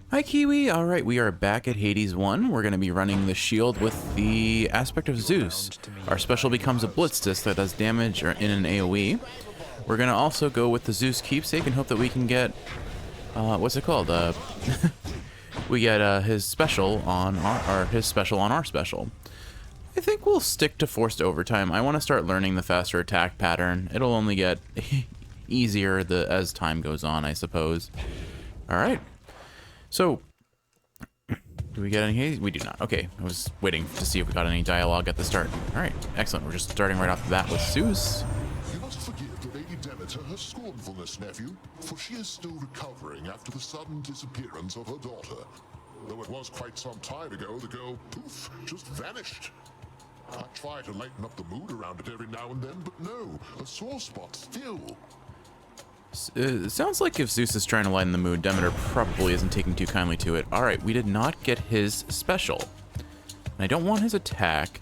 Hi Kiwi, alright, we are back at Hades 1. We're going to be running the shield with the aspect of Zeus. Our special becomes a blitz disc that does damage in an AoE. We're going to also go with the Zeus keepsake and hope that we can get, what's it called? We get his special on our special. I think we'll stick to forced overtime. I want to start learning the faster attack pattern. It'll only get easier as time goes on, I suppose. Alright. So, do we get any Hades? We do not. Okay, I was waiting to see if we got any dialogue at the start. Alright, excellent. We're just starting right off the bat with Zeus. You must forgive the Lady Demeter her scornfulness, nephew, for she is still recovering after the sudden disappearance of her daughter. Though it was quite some time ago, the girl, poof, just vanished. I try to lighten up the mood around it every now and then, but no, a sore spot still. It sounds like if Zeus is trying to lighten the mood, Demeter probably isn't taking too kindly to it. Alright, we did not get his special. And I don't want his attack.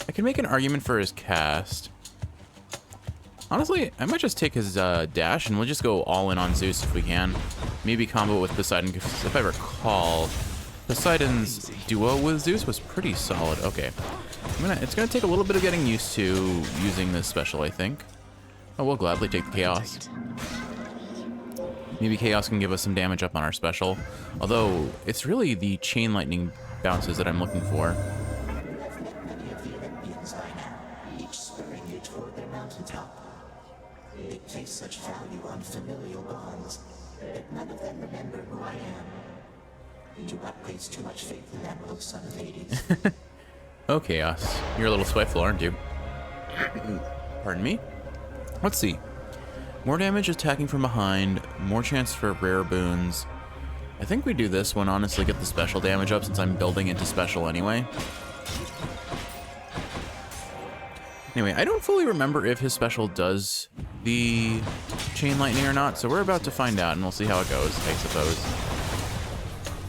I can make an argument for his cast. Honestly, I might just take his dash and we'll just go all in on Zeus if we can. Maybe combo with Poseidon, because if I recall, Poseidon's duo with Zeus was pretty solid. Okay. It's gonna take a little bit of getting used to using this special, I think. Oh, we'll gladly take the Chaos. Maybe Chaos can give us some damage up on our special. Although, it's really the chain lightning bounces that I'm looking for. Each spurring you toward their mountaintop. They place such value on familial bonds, but none of them remember who I am. Do not place too much faith in that little son of Hades. Oh, Chaos. You're a little spiteful, aren't you? Pardon me? Let's see. More damage attacking from behind, more chance for rare boons. I think we do this one, honestly, get the special damage up since I'm building into special anyway. Anyway, I don't fully remember if his special does the chain lightning or not, so we're about to find out and we'll see how it goes, I suppose.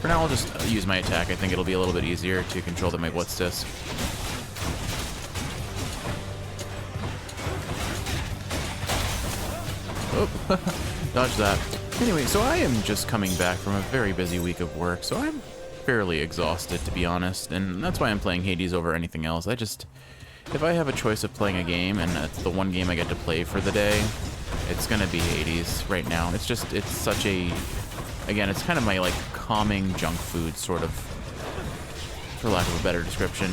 For now, I'll just use my attack. I think it'll be a little bit easier to control than my blitz disc. Oh, dodge that. Anyway, so I am just coming back from a very busy week of work, so I'm fairly exhausted, to be honest, and that's why I'm playing Hades over anything else. If I have a choice of playing a game, and it's the one game I get to play for the day, it's gonna be Hades right now. It's such a, again, it's kind of my, like, calming junk food, sort of, for lack of a better description.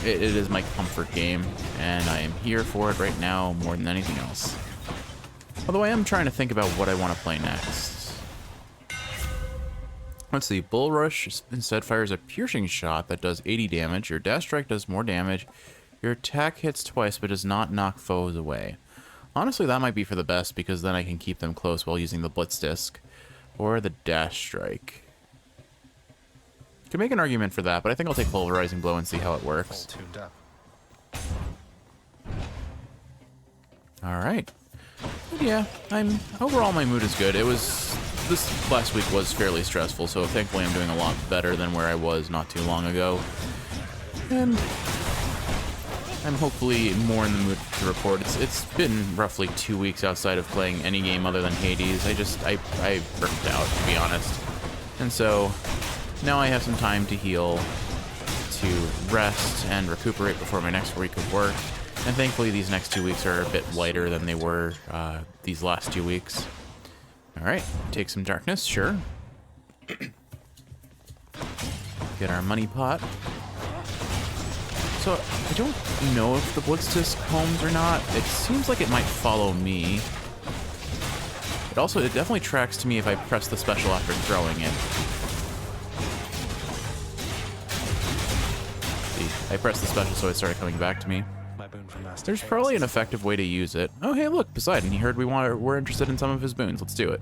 It is my comfort game, and I am here for it right now more than anything else. Although I am trying to think about what I want to play next. Let's see. Bull Rush instead fires a piercing shot that does 80 damage. Your dash strike does more damage. Your attack hits twice but does not knock foes away. Honestly, that might be for the best because then I can keep them close while using the blitz disc. Or the dash strike. Could make an argument for that, but I think I'll take Pulverizing Blow and see how it works. Alright. But yeah, overall my mood is good. This last week was fairly stressful, so thankfully I'm doing a lot better than where I was not too long ago. And I'm hopefully more in the mood to record. It's been roughly 2 weeks outside of playing any game other than Hades. I burnt out, to be honest. And so now I have some time to heal, to rest and recuperate before my next week of work. And thankfully these next 2 weeks are a bit lighter than they were these last 2 weeks. Alright, take some darkness, sure. Get our money pot. So, I don't know if the blitz disc homes or not. It seems like it might follow me. It definitely tracks to me if I press the special after throwing it. See, I pressed the special so it started coming back to me. There's probably an effective way to use it. Oh, hey, look, Poseidon. He heard we're interested in some of his boons. Let's do it.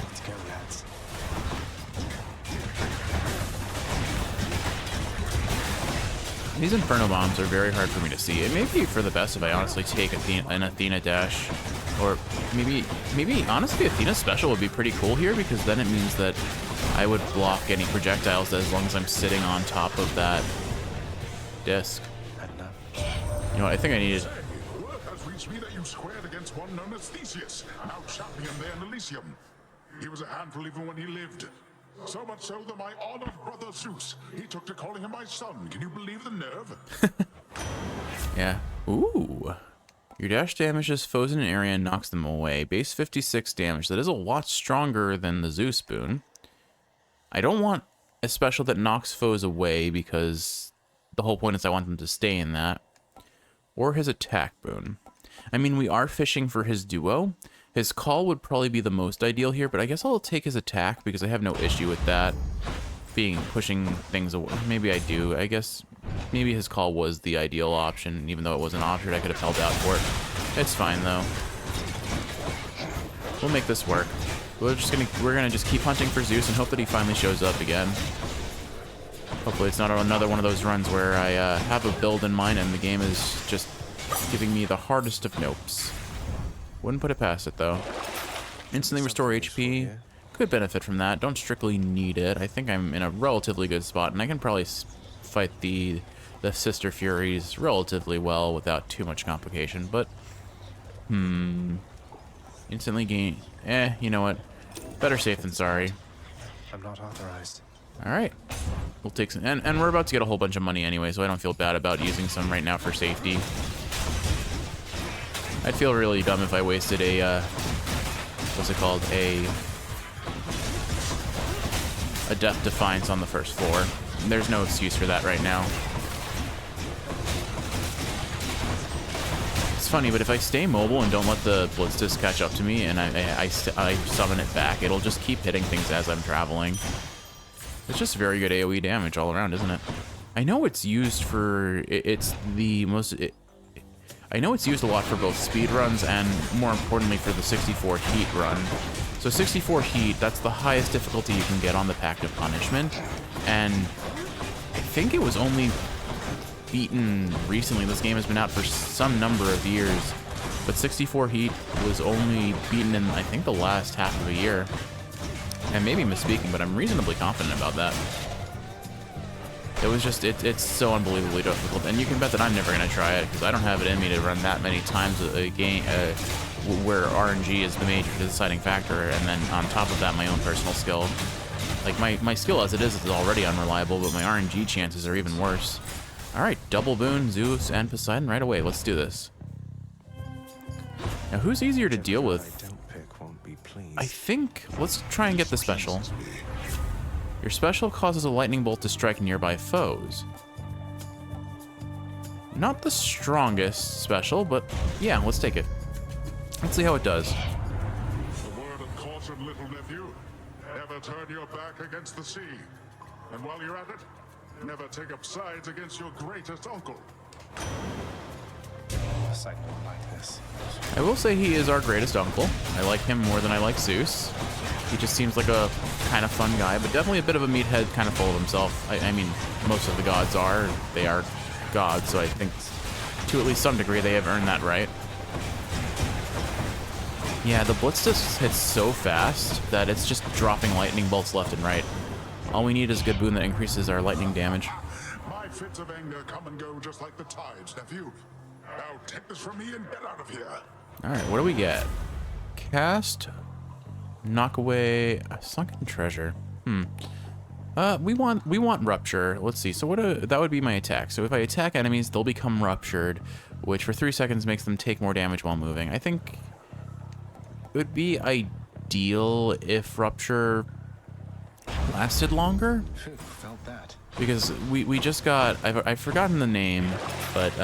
Let's go, lads. These Inferno Bombs are very hard for me to see. It may be for the best if I honestly take an Athena dash. Or maybe, honestly, Athena's special would be pretty cool here because then it means that I would block any projectiles as long as I'm sitting on top of that disc. You know what, I think I needed... Word has reached me that you squared against one known as Theseus, now champion there in Elysium. He was a handful even when he lived. So much so that my honored brother Zeus, he took to calling him my son. Can you believe the nerve? Yeah. Ooh. Your dash damages foes in an area and knocks them away. Base 56 damage. That is a lot stronger than the Zeus boon. I don't want a special that knocks foes away because the whole point is I want them to stay in that. Or his attack boon. I mean, we are fishing for his duo. His call would probably be the most ideal here, but I guess I'll take his attack because I have no issue with that pushing things away. Maybe I do. I guess maybe his call was the ideal option, even though it was an option I could have held out for it. It's fine though. We'll make this work. We're gonna just keep hunting for Zeus and hope that he finally shows up again. Hopefully it's not another one of those runs where I have a build in mind and the game is just giving me the hardest of nopes. Wouldn't put it past it though. Instantly restore HP. Could benefit from that. Don't strictly need it. I think I'm in a relatively good spot, and I can probably fight the Sister Furies relatively well without too much complication. But instantly gain. You know what? Better safe than sorry. I'm not authorized. All right. We'll take some, and we're about to get a whole bunch of money anyway, so I don't feel bad about using some right now for safety. I'd feel really dumb if I wasted a what's it called, a Death Defiance on the first floor. There's no excuse for that right now. It's funny, but if I stay mobile and don't let the Blitzdisc catch up to me and I summon it back, it'll just keep hitting things as I'm traveling. It's just very good AoE damage all around, isn't it? I know it's used for... I know it's used a lot for both speed runs and, more importantly, for the 64 heat run. So 64 heat, that's the highest difficulty you can get on the Pact of Punishment. And I think it was only beaten recently. This game has been out for some number of years. But 64 heat was only beaten in, I think, the last half of a year. I may be misspeaking, but I'm reasonably confident about that. It was just, it's so unbelievably difficult, and you can bet that I'm never going to try it, because I don't have it in me to run that many times a game where RNG is the major deciding factor, and then on top of that, my own personal skill. Like, my skill as it is already unreliable, but my RNG chances are even worse. Alright, double boon, Zeus, and Poseidon right away. Let's do this. Now, who's easier to deal with? I think, let's try and get the special. Your special causes a lightning bolt to strike nearby foes. Not the strongest special, but yeah, let's take it. Let's see how it does. The word of caution, little nephew. Never turn your back against the sea. And while you're at it, never take up sides against your greatest uncle. Poseidon won't like this. I will say he is our greatest uncle. I like him more than I like Zeus. He just seems like a kind of fun guy, but definitely a bit of a meathead, kind of full of himself. I mean, most of the gods are. They are gods, so I think to at least some degree they have earned that right. Yeah, the Blitzdisc hits so fast that it's just dropping lightning bolts left and right. All we need is a good boon that increases our lightning damage. My fits of anger come and go just like the tides, nephew. Now take this from me and get out of here. Alright, what do we get? Cast... Knock away a sunken treasure. We want rupture. Let's see. So that would be my attack. So if I attack enemies, they'll become ruptured, which for 3 seconds makes them take more damage while moving. I think it would be ideal if rupture lasted longer. Felt that. Because we just got, I've forgotten the name, but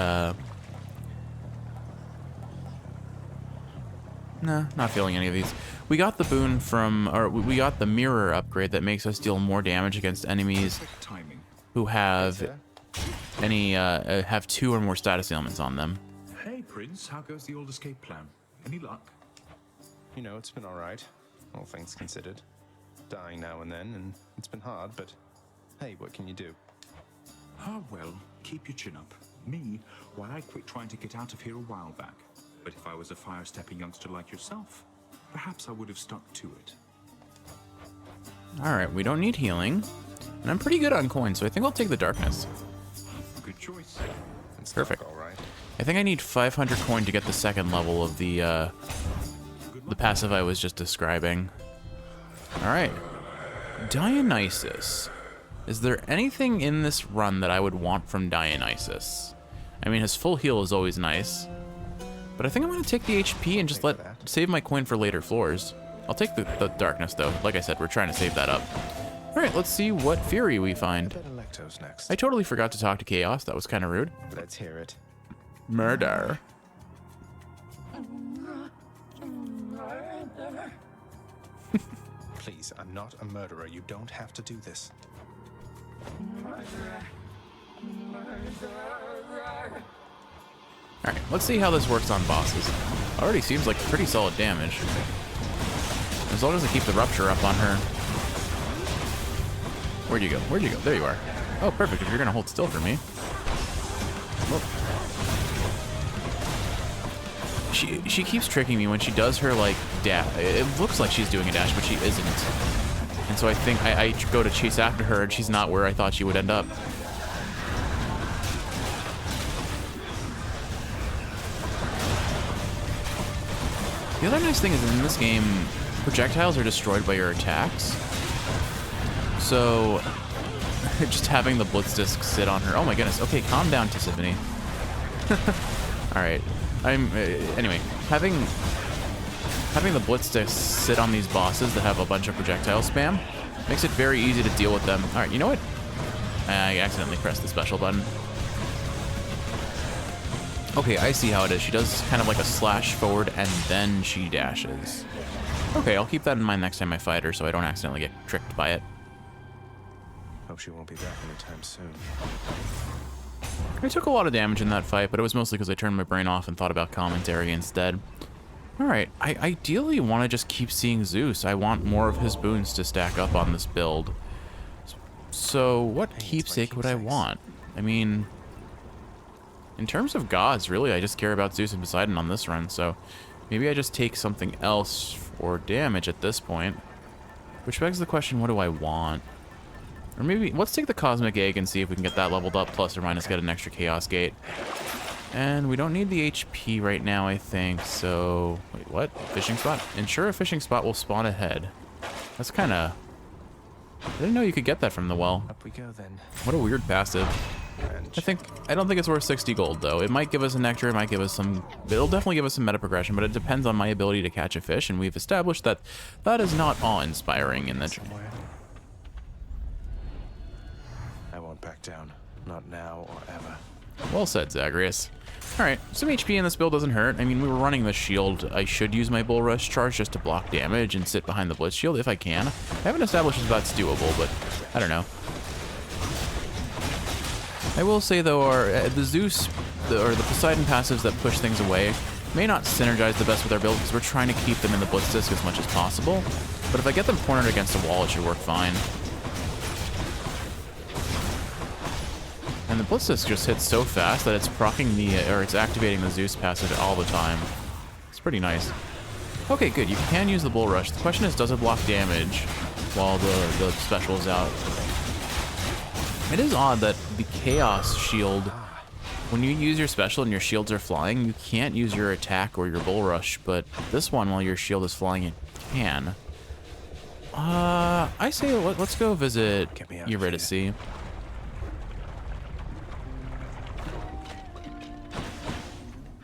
nah, not feeling any of these. We got the boon from, or we got the mirror upgrade that makes us deal more damage against enemies who have have 2 or more status ailments on them. Hey, Prince, how goes the old escape plan? Any luck? You know, it's been all right, all things considered. Dying now and then, and it's been hard, but hey, what can you do? Ah, well, keep your chin up. Me, well, I quit trying to get out of here a while back. But if I was a fire-stepping youngster like yourself, perhaps I would have stuck to it. Alright, we don't need healing. And I'm pretty good on coins, so I think I'll take the darkness. Good choice. It's Perfect. all right. I think I need 500 coin to get the second level of the passive I was just describing. Alright. Dionysus. Is there anything in this run that I would want from Dionysus? I mean, his full heal is always nice. But I think I'm going to take the HP and just save my coin for later floors. I'll take the darkness, though. Like I said, we're trying to save that up. Alright, let's see what Fury we find. Next. I totally forgot to talk to Chaos. That was kind of rude. Let's hear it. Murder. Please, I'm not a murderer. You don't have to do this. Alright, let's see how this works on bosses. Already seems like pretty solid damage. As long as I keep the rupture up on her. Where'd you go? Where'd you go? There you are. Oh, perfect. If you're gonna hold still for me. Whoop. She keeps tricking me when she does her, like, dash. It looks like she's doing a dash, but she isn't. And so I think I go to chase after her, and she's not where I thought she would end up. The other nice thing is in this game, projectiles are destroyed by your attacks. So, just having the Blitz Disc sit on her. Oh my goodness. Okay, calm down, Tisiphone. Alright. Anyway, having the Blitz Disc sit on these bosses that have a bunch of projectile spam makes it very easy to deal with them. Alright, you know what? I accidentally pressed the special button. Okay, I see how it is. She does kind of like a slash forward and then she dashes. Okay, I'll keep that in mind next time I fight her so I don't accidentally get tricked by it. Hope she won't be back anytime soon. I took a lot of damage in that fight, but it was mostly because I turned my brain off and thought about commentary instead. Alright, I ideally want to just keep seeing Zeus. I want more of his boons to stack up on this build. So, what keepsake would I want? I mean, in terms of gods, really, I just care about Zeus and Poseidon on this run, so maybe I just take something else for damage at this point. Which begs the question, what do I want? Or maybe, let's take the Cosmic Egg and see if we can get that leveled up, plus or minus get an extra Chaos Gate. And we don't need the HP right now, I think, so... Wait, what? Fishing spot? Ensure a fishing spot will spawn ahead. That's kind of... I didn't know you could get that from the well. Up we go then. What a weird passive. I don't think it's worth 60 gold, though. It might give us a nectar, it might give us some... It'll definitely give us some meta progression, but it depends on my ability to catch a fish, and we've established that that is not awe-inspiring in the... Somewhere. I won't back down. Not now or ever. Well said, Zagreus. Alright, some HP in this build doesn't hurt. I mean, we were running the shield. I should use my Bull Rush charge just to block damage and sit behind the Blitz Shield if I can. I haven't established if that's doable, but I don't know. I will say, though, the Zeus, or the Poseidon passives that push things away may not synergize the best with our build because we're trying to keep them in the Blitz Disc as much as possible. But if I get them cornered against a wall, it should work fine. And the Blitz Disc just hits so fast that it's proccing it's activating the Zeus passive all the time. It's pretty nice. Okay, good. You can use the Bull Rush. The question is, does it block damage while the special is out? It is odd that the Chaos Shield, when you use your special and your shields are flying, you can't use your attack or your Bull Rush, but this one, while your shield is flying, it can. I say let's go visit Eurydice.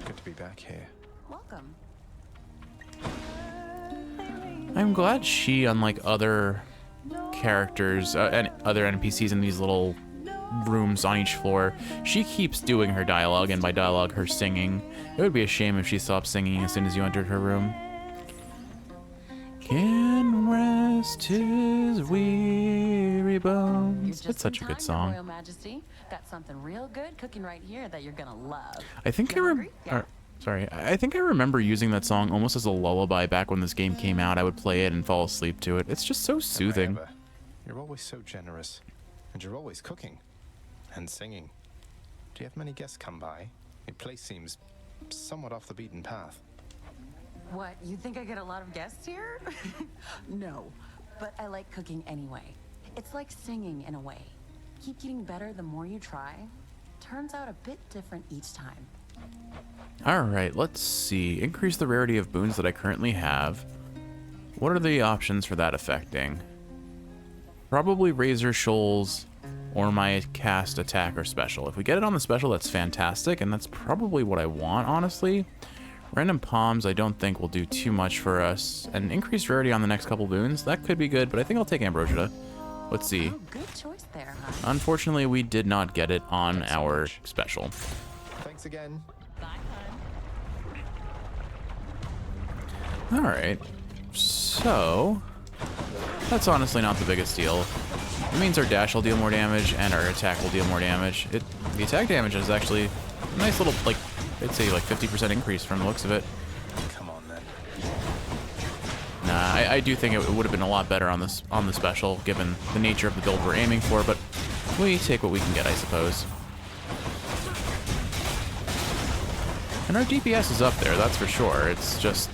Good to be back here. Welcome. I'm glad she, unlike other characters and other NPCs in these little rooms on each floor, she keeps doing her dialogue, and by dialogue, her singing. It would be a shame if she stopped singing as soon as you entered her room. Can rest his weary bones. It's such a good song. Royal Majesty, got something real good cooking right here that you're gonna love. I think I think I remember using that song almost as a lullaby back when this game came out. I would play it and fall asleep to it. It's just so soothing. You're always so generous, and you're always cooking and singing. Do you have many guests come by? Your place seems somewhat off the beaten path. What, you think I get a lot of guests here? No, but I like cooking anyway. It's like singing in a way. Keep getting better the more you try. Turns out a bit different each time. Alright, let's see. Increase the rarity of boons that I currently have. What are the options for that affecting? Probably Razor Shoals or my cast, attack, or special. If we get it on the special, that's fantastic, and that's probably what I want, honestly. Random Palms I don't think will do too much for us. And increased rarity on the next couple boons, that could be good, but I think I'll take Ambrosia. Let's see. Oh, good choice there, huh? Unfortunately, we did not get it on our special. Thanks again. Bye, hun. Alright. So, that's honestly not the biggest deal. It means our dash will deal more damage and our attack will deal more damage. The attack damage is actually a nice little, like, I'd say like 50% increase from the looks of it. Come on then. Nah, I do think it would have been a lot better on the special, given the nature of the build we're aiming for, but we take what we can get, I suppose. And our DPS is up there, that's for sure. It's just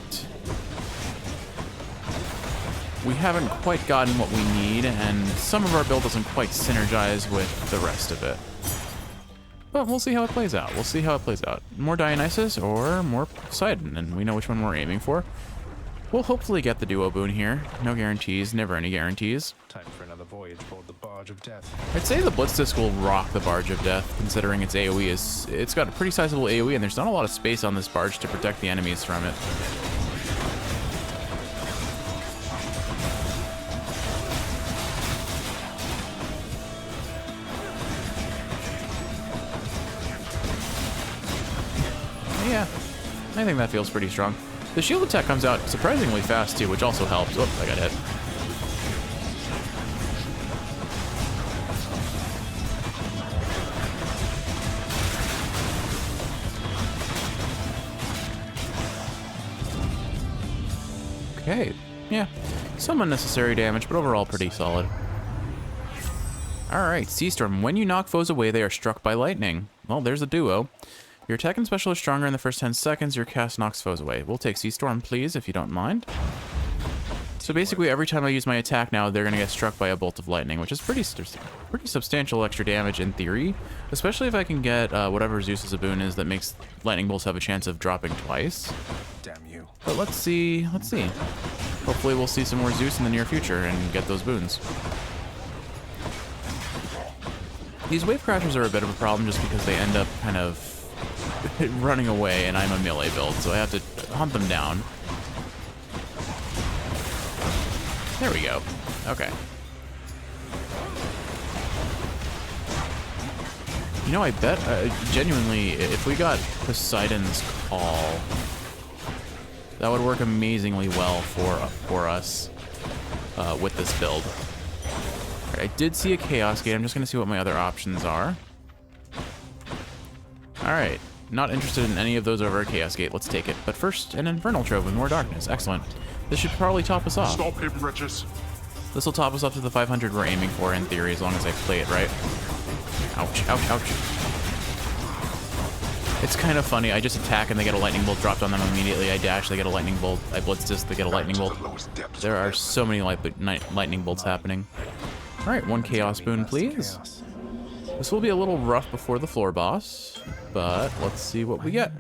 we haven't quite gotten what we need, and some of our build doesn't quite synergize with the rest of it. But we'll see how it plays out. We'll see how it plays out. More Dionysus or more Poseidon, and we know which one we're aiming for. We'll hopefully get the duo boon here. No guarantees, never any guarantees. Time for another voyage aboard the Barge of Death. I'd say the Blitz Disc will rock the Barge of Death, considering its AoE is... It's got a pretty sizable AoE, and there's not a lot of space on this barge to protect the enemies from it. Yeah, I think that feels pretty strong. The shield attack comes out surprisingly fast too, which also helps. Oh, I got hit. Okay, yeah, some unnecessary damage, but overall pretty solid. Alright, Sea Storm. When you knock foes away, they are struck by lightning. Well, there's a duo. Your attack and special is stronger in the first 10 seconds. Your cast knocks foes away. We'll take Sea Storm, please, if you don't mind. So basically, every time I use my attack now, they're going to get struck by a bolt of lightning, which is pretty substantial extra damage in theory. Especially if I can get whatever Zeus's boon is that makes lightning bolts have a chance of dropping twice. Damn you. But let's see. Let's see. Hopefully we'll see some more Zeus in the near future and get those boons. These wave crashers are a bit of a problem just because they end up kind of running away, and I'm a melee build, so I have to hunt them down. There we go. Okay. You know, I bet, genuinely, if we got Poseidon's Call, that would work amazingly well for us with this build. Right, I did see a Chaos Gate. I'm just going to see what my other options are. Alright. Not interested in any of those over a Chaos Gate. Let's take it. But first, an Infernal Trove with more darkness. Excellent. This should probably top us off. Stop him, Regis. This will top us up to the 500 we're aiming for, in theory, as long as I play it right. Ouch, ouch, ouch. It's kind of funny. I just attack and they get a lightning bolt dropped on them immediately. I dash, they get a lightning bolt. I blitz disc, they get a lightning bolt. There are so many lightning bolts happening. Alright, one Chaos Boon, please. This will be a little rough before the floor boss, but let's see what we get.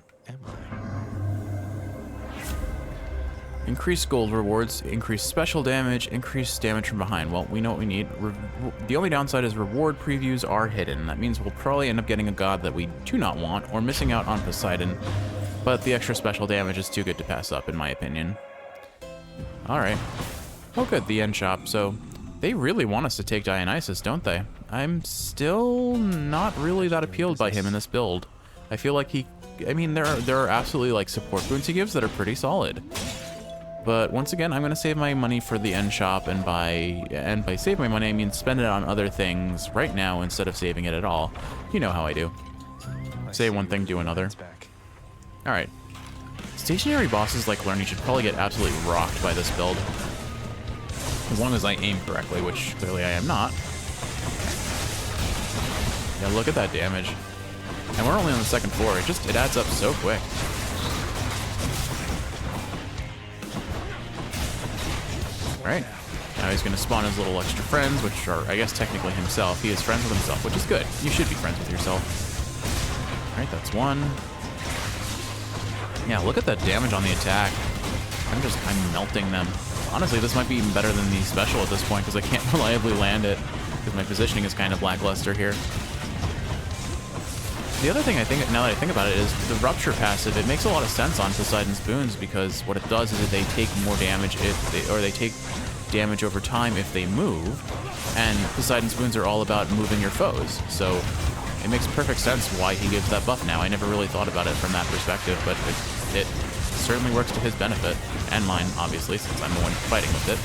Increased gold rewards, increased special damage, increased damage from behind. Well, we know what we need. The only downside is reward previews are hidden. That means we'll probably end up getting a god that we do not want, or missing out on Poseidon. But the extra special damage is too good to pass up, in my opinion. Alright. Oh good, the end shop. So, they really want us to take Dionysus, don't they? I'm still not really that appealed by him in this build. I feel like I mean, there are absolutely like support boons he gives that are pretty solid. But once again, I'm going to save my money for the end shop, and by save my money, I mean spend it on other things right now instead of saving it at all. You know how I do. Say one thing, do another. Alright. Stationary bosses like Lerny should probably get absolutely rocked by this build. As long as I aim correctly, which clearly I am not. Yeah, look at that damage. And we're only on the second floor. It adds up so quick. Alright. Now he's going to spawn his little extra friends, which are, I guess, technically himself. He is friends with himself, which is good. You should be friends with yourself. Alright, that's one. Yeah, look at that damage on the attack. I'm melting them. Honestly, this might be even better than the special at this point because I can't reliably land it because my positioning is kind of lackluster here. The other thing I think, now that I think about it, is the Rupture passive. It makes a lot of sense on Poseidon's boons because what it does is that they take more damage they take damage over time if they move, and Poseidon's boons are all about moving your foes. So it makes perfect sense why he gives that buff now. I never really thought about it from that perspective, but it certainly works to his benefit, and mine, obviously, since I'm the one fighting with it.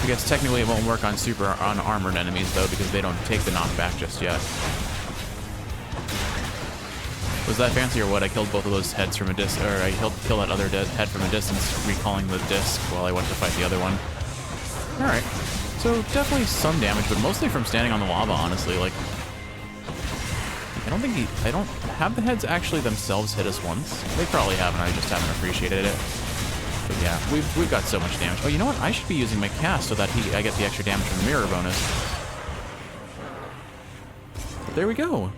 I guess technically it won't work on armored enemies though, because they don't take the knockback just yet. Was that fancy or what? I killed both of those heads from a distance, or I killed that other head from a distance, recalling the disc while I went to fight the other one. Alright, so definitely some damage, but mostly from standing on the lava, honestly. Like, I don't have the heads actually themselves hit us once. They probably have, and I just haven't appreciated it. But yeah, we've got so much damage. Oh, you know what? I should be using my cast so that I get the extra damage from the mirror bonus. But there we go.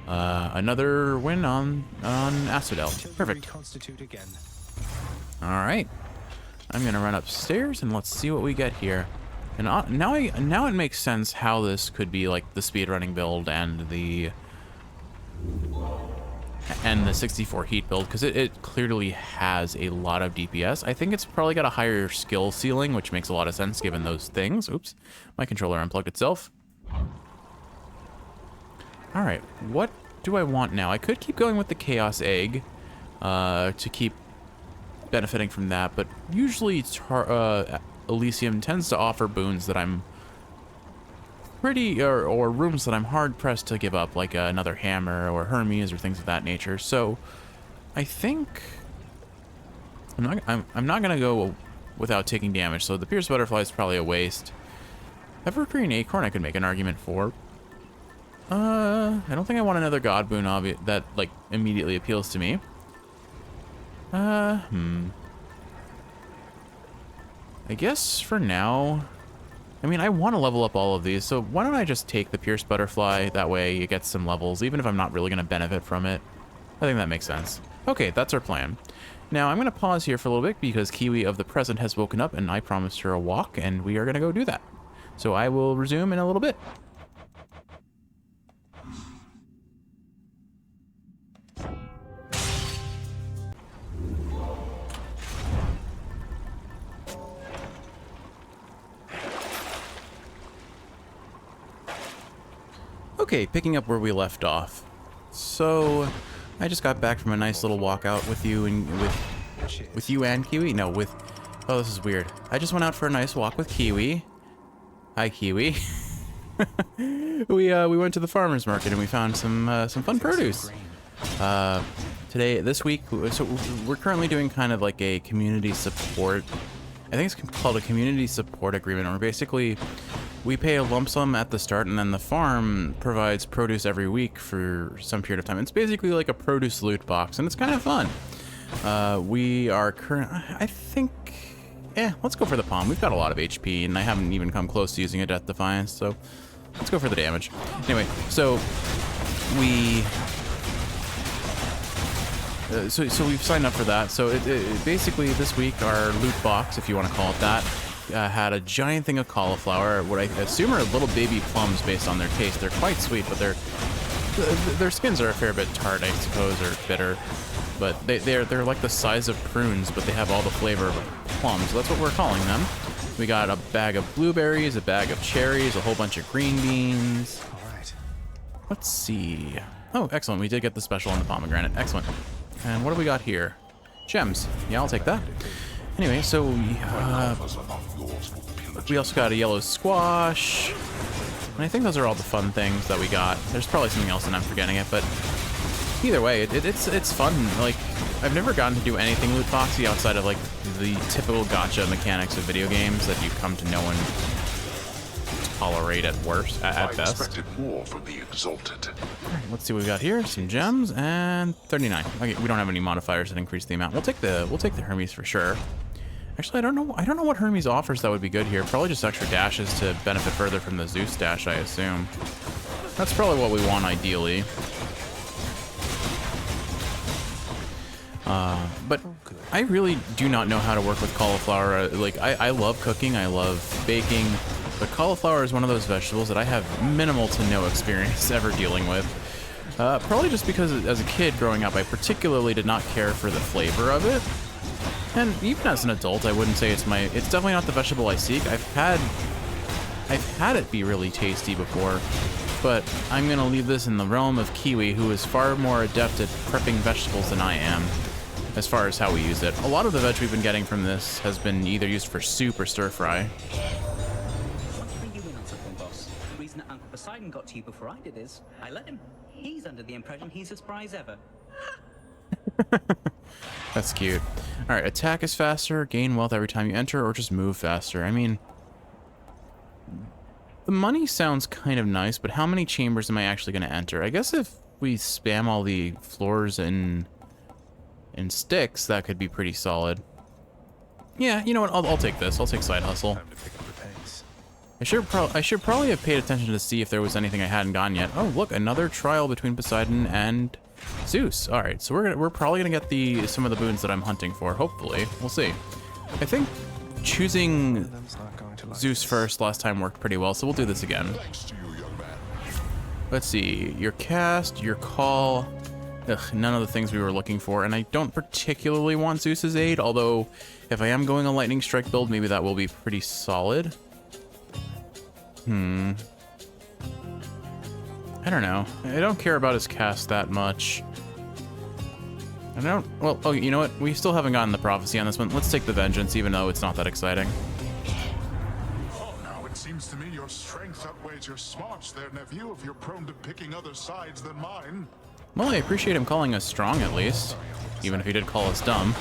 Another win on Asphodel. Perfect. All right. I'm gonna run upstairs and let's see what we get here. And now it makes sense how this could be like the speedrunning build and the 64 heat build, because it clearly has a lot of DPS. I think it's probably got a higher skill ceiling, which makes a lot of sense given those things. Oops, my controller unplugged itself. All right, what do I want now? I could keep going with the Chaos Egg to keep benefiting from that, but usually Elysium tends to offer boons that I'm pretty, or rooms that I'm hard pressed to give up, like another hammer or Hermes or things of that nature. So I think I'm not gonna go without taking damage. So the Pierce Butterfly is probably a waste. Evergreen Acorn I could make an argument for. I don't think I want another God boon that like immediately appeals to me. I guess for now, I mean, I want to level up all of these, so why don't I just take the Pierce Butterfly? That way it gets some levels, even if I'm not really going to benefit from it. I think that makes sense. Okay, that's our plan. Now, I'm going to pause here for a little bit because Kiwi of the present has woken up and I promised her a walk, and we are going to go do that. So I will resume in a little bit. Okay, picking up where we left off. So, I just got back from a nice little walkout with you and with you and Kiwi. No, with oh, this is weird. I just went out for a nice walk with Kiwi. Hi, Kiwi. We went to the farmers market and we found some fun produce. This week, so we're currently doing kind of like a community support. I think it's called a community support agreement, where basically we pay a lump sum at the start, and then the farm provides produce every week for some period of time. It's basically like a produce loot box, and it's kind of fun. We are I think, let's go for the palm. We've got a lot of HP, and I haven't even come close to using a Death Defiance, so let's go for the damage. Anyway, so so we've signed up for that. So it basically this week our loot box, if you want to call it that, had a giant thing of cauliflower, what I assume are little baby plums based on their taste. They're quite sweet, but their skins are a fair bit tart, I suppose, or bitter. But they're like the size of prunes, but they have all the flavor of plums. So that's what we're calling them. We got a bag of blueberries, a bag of cherries, a whole bunch of green beans. All right. Let's see. Oh, excellent. We did get the special on the pomegranate. Excellent. And what do we got here? Gems. Yeah, I'll take that. Anyway, so we also got a yellow squash. And I think those are all the fun things that we got. There's probably something else and I'm forgetting it, but either way, it's fun. Like, I've never gotten to do anything loot boxy outside of like the typical gacha mechanics of video games that you come to know and tolerate at worst, at best. I expected more from the exalted. All right, let's see what we got here. Some gems and 39. Okay, we don't have any modifiers that increase the amount. We'll take the Hermes for sure. Actually, I don't know what Hermes offers that would be good here. Probably just extra dashes to benefit further from the Zeus dash, I assume. That's probably what we want ideally. But I really do not know how to work with cauliflower. Like, I love cooking, I love baking, but cauliflower is one of those vegetables that I have minimal to no experience ever dealing with. Probably just because as a kid growing up, I particularly did not care for the flavor of it. And even as an adult, I wouldn't say it's definitely not the vegetable I seek. I've had it be really tasty before, but I'm gonna leave this in the realm of Kiwi, who is far more adept at prepping vegetables than I am, as far as how we use it. A lot of the veg we've been getting from this has been either used for soup or stir fry. Want to bring you in on something, boss? The reason that Uncle Poseidon got to you before I did is I let him. He's under the impression he's as spry as ever. That's cute. Alright, attack is faster, gain wealth every time you enter, or just move faster. I mean, the money sounds kind of nice, but how many chambers am I actually going to enter? I guess if we spam all the floors in Styx, that could be pretty solid. Yeah, you know what? I'll take this. I'll take side hustle. Time to pick up the pace. I should probably have paid attention to see if there was anything I hadn't gotten yet. Oh, look, another trial between Poseidon and Zeus. All right, so we're probably gonna get some of the boons that I'm hunting for. Hopefully, we'll see. I think choosing Them's not going to like Zeus this. first last time worked pretty well, so we'll do this again. Thanks to you, young man. Let's see, your cast, your call. Ugh, none of the things we were looking for, and I don't particularly want Zeus's aid, although if I am going a lightning strike build, maybe that will be pretty solid. I don't know. I don't care about his cast that much. Well, oh, you know what? We still haven't gotten the prophecy on this one. Let's take the vengeance, even though it's not that exciting. Oh, now it seems to me your strength outweighs your smarts there, nephew, if you're prone to picking other sides than mine. Well, I appreciate him calling us strong, at least. Even if he did call us dumb.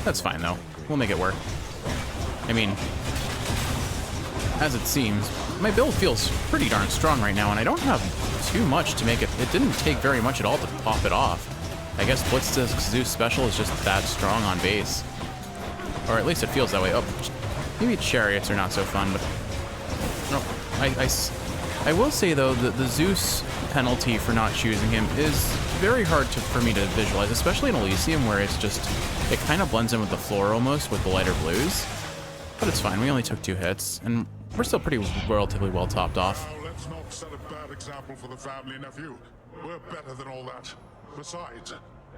That's fine, though. We'll make it work. I mean, as it seems, my build feels pretty darn strong right now, and I don't have too much to make it. It didn't take very much at all to pop it off. I guess Styx Zeus special is just that strong on base. Or at least it feels that way. Oh, maybe chariots are not so fun, but... No, I will say, though, that the Zeus penalty for not choosing him is very hard for me to visualize, especially in Elysium, where it's just... It kind of blends in with the floor almost, with the lighter blues. But it's fine, we only took 2 hits, and we're still relatively well topped off. Now, let's not set a bad example for the family, nephew. We're better than all that. Besides,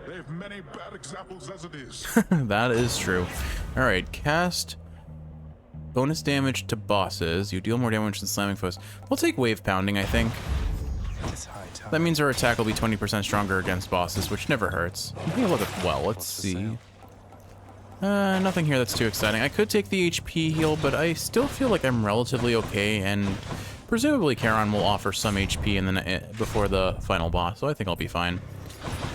they've many bad examples as it is. That is true. Alright, cast bonus damage to bosses. You deal more damage than slamming foes. We'll take wave pounding, I think. It's high time. That means our attack will be 20% stronger against bosses, which never hurts. I think I'll look at, well, let's see. Nothing here that's too exciting. I could take the HP heal, but I still feel like I'm relatively okay, and presumably Charon will offer some HP before the final boss, so I think I'll be fine.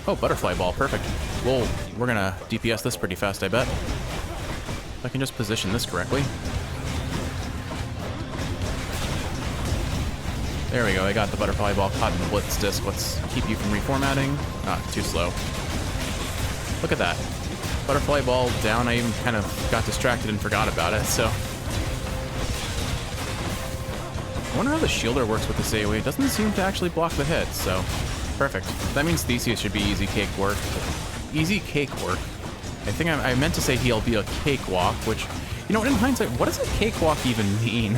Oh, butterfly ball, perfect. Well, we're gonna DPS this pretty fast, I bet. If I can just position this correctly. There we go, I got the butterfly ball caught in the blitz disc. Let's keep you from reformatting. Ah, too slow. Look at that. Butterfly ball down. I even kind of got distracted and forgot about it, so. I wonder how the shielder works with this AoE. It doesn't seem to actually block the hit, so perfect. That means Theseus should be easy cake work. Easy cake work. I think I meant to say he'll be a cakewalk, which, you know, in hindsight, what does a cakewalk even mean?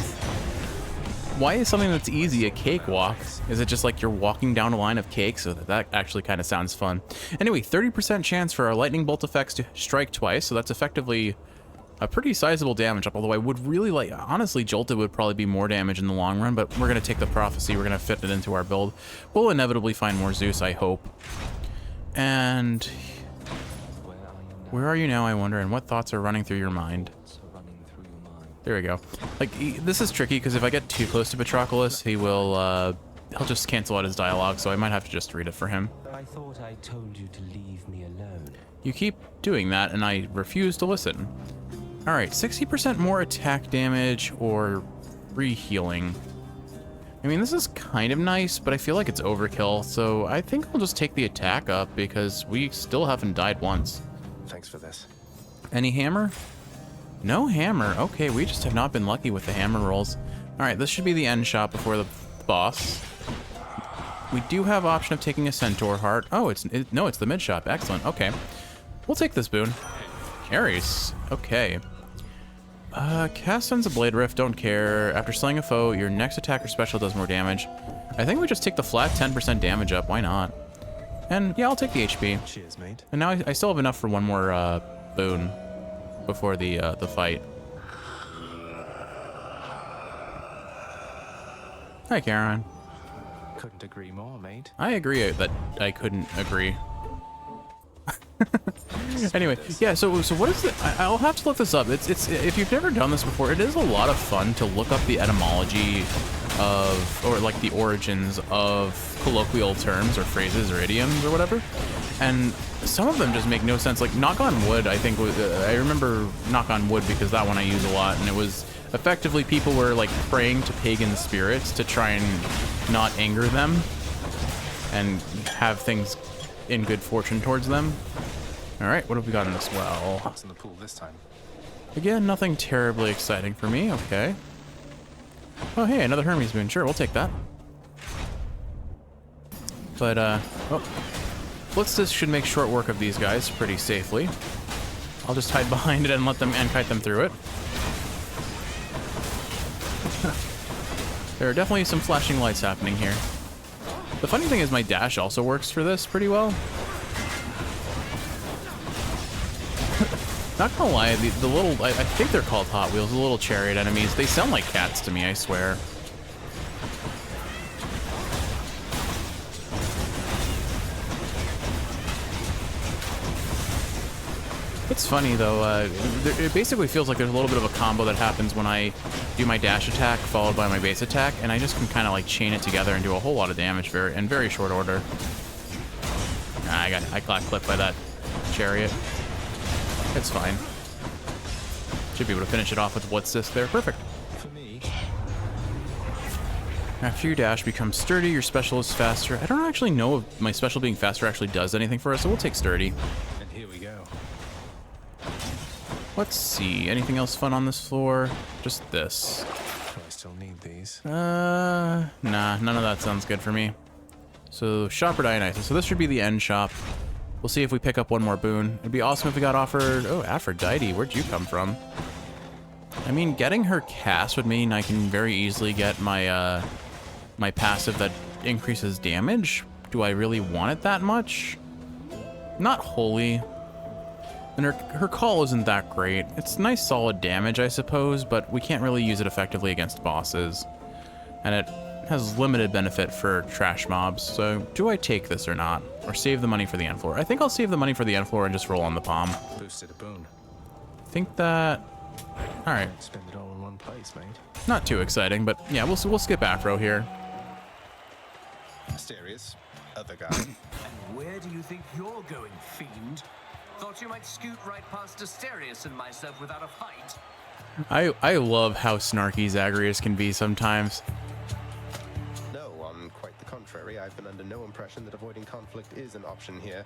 Why is something that's easy a cakewalk? Is it just like you're walking down a line of cake? So that actually kind of sounds fun. Anyway, 30% chance for our lightning bolt effects to strike twice, so that's effectively a pretty sizable damage up, although I would really like, honestly, Jolted would probably be more damage in the long run, but we're going to take the prophecy, we're going to fit it into our build. We'll inevitably find more Zeus, I hope. And where are you now, I wonder, and what thoughts are running through your mind? There we go. Like, this is tricky, because if I get too close to Patroclus, he'll just cancel out his dialogue, so I might have to just read it for him. I thought I told you to leave me alone. You keep doing that, and I refuse to listen. Alright, 60% more attack damage or re-healing. I mean, this is kind of nice, but I feel like it's overkill, so I think I'll just take the attack up, because we still haven't died once. Thanks for this. Any hammer? No hammer. Okay, we just have not been lucky with the hammer rolls. Alright, this should be the end shot before the boss. We do have option of taking a Centaur Heart. Oh, no, it's the mid shop. Excellent. Okay. We'll take this boon. Carries. Okay. Cast Sons of Blade Rift, don't care. After slaying a foe, your next attack or special does more damage. I think we just take the flat 10% damage up. Why not? And yeah, I'll take the HP. Cheers, mate. And now I still have enough for one more boon before the fight. Hi, Karen. Couldn't agree more, mate. I agree that I couldn't agree. Anyway, yeah. So what is it? I'll have to look this up. It's if you've never done this before, it is a lot of fun to look up the etymology of, or like the origins of colloquial terms or phrases or idioms or whatever. And some of them just make no sense. Like knock on wood, I think I remember knock on wood because that one I use a lot, and it was effectively people were like praying to pagan spirits to try and not anger them and have things in good fortune towards them. All right, what have we got in this well? What's in the pool this time? Again, nothing terribly exciting for me. Okay. Oh, hey, another Hermes boon. Sure, we'll take that. But, oh. Blitzes should make short work of these guys pretty safely. I'll just hide behind it and let them kite them through it. There are definitely some flashing lights happening here. The funny thing is my dash also works for this pretty well. Not gonna lie, the little, I think they're called Hot Wheels, the little chariot enemies, they sound like cats to me, I swear. It's funny though, it basically feels like there's a little bit of a combo that happens when I do my dash attack followed by my base attack, and I just can kind of like chain it together and do a whole lot of damage in very short order. I got clipped by that chariot. It's fine. Should be able to finish it off with Blitz Disc there. Perfect. For me. After your dash becomes sturdy, your special is faster. I don't actually know if my special being faster actually does anything for us, so we'll take sturdy. And here we go. Let's see. Anything else fun on this floor? Just this. Do I still need these? Nah, none of that sounds good for me. So, Shop or Dionysus. So this should be the end shop. We'll see if we pick up one more boon. It'd be awesome if we got offered... Oh, Aphrodite, where'd you come from? I mean, getting her cast would mean I can very easily get my, my passive that increases damage. Do I really want it that much? Not wholly. And her call isn't that great. It's nice solid damage, I suppose, but we can't really use it effectively against bosses. And it has limited benefit for trash mobs, so do I take this or not? Or save the money for the end floor? I think I'll save the money for the end floor and just roll on the palm. Boosted a boon. I think that... Alright. Spend it all in one place, mate. Not too exciting, but yeah, we'll skip Afro here. Asterius, other guy. And where do you think you're going, fiend? Thought you might scoot right past Asterius and myself without a fight. I love how snarky Zagreus can be sometimes. No, on quite the contrary. I've been under no impression that avoiding conflict is an option here.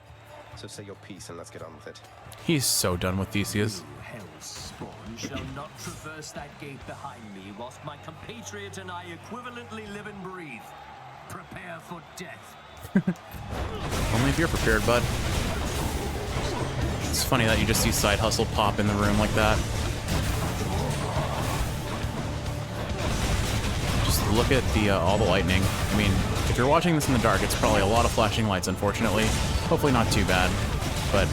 So say your piece and let's get on with it. He's so done with Theseus. You hell spawn shall not traverse that gate behind me whilst my compatriot and I equivalently live and breathe. Prepare for death. Only if you're prepared, bud. It's funny that you just see Side Hustle pop in the room like that. Just look at the all the lightning. I mean, if you're watching this in the dark, it's probably a lot of flashing lights, unfortunately. Hopefully not too bad, but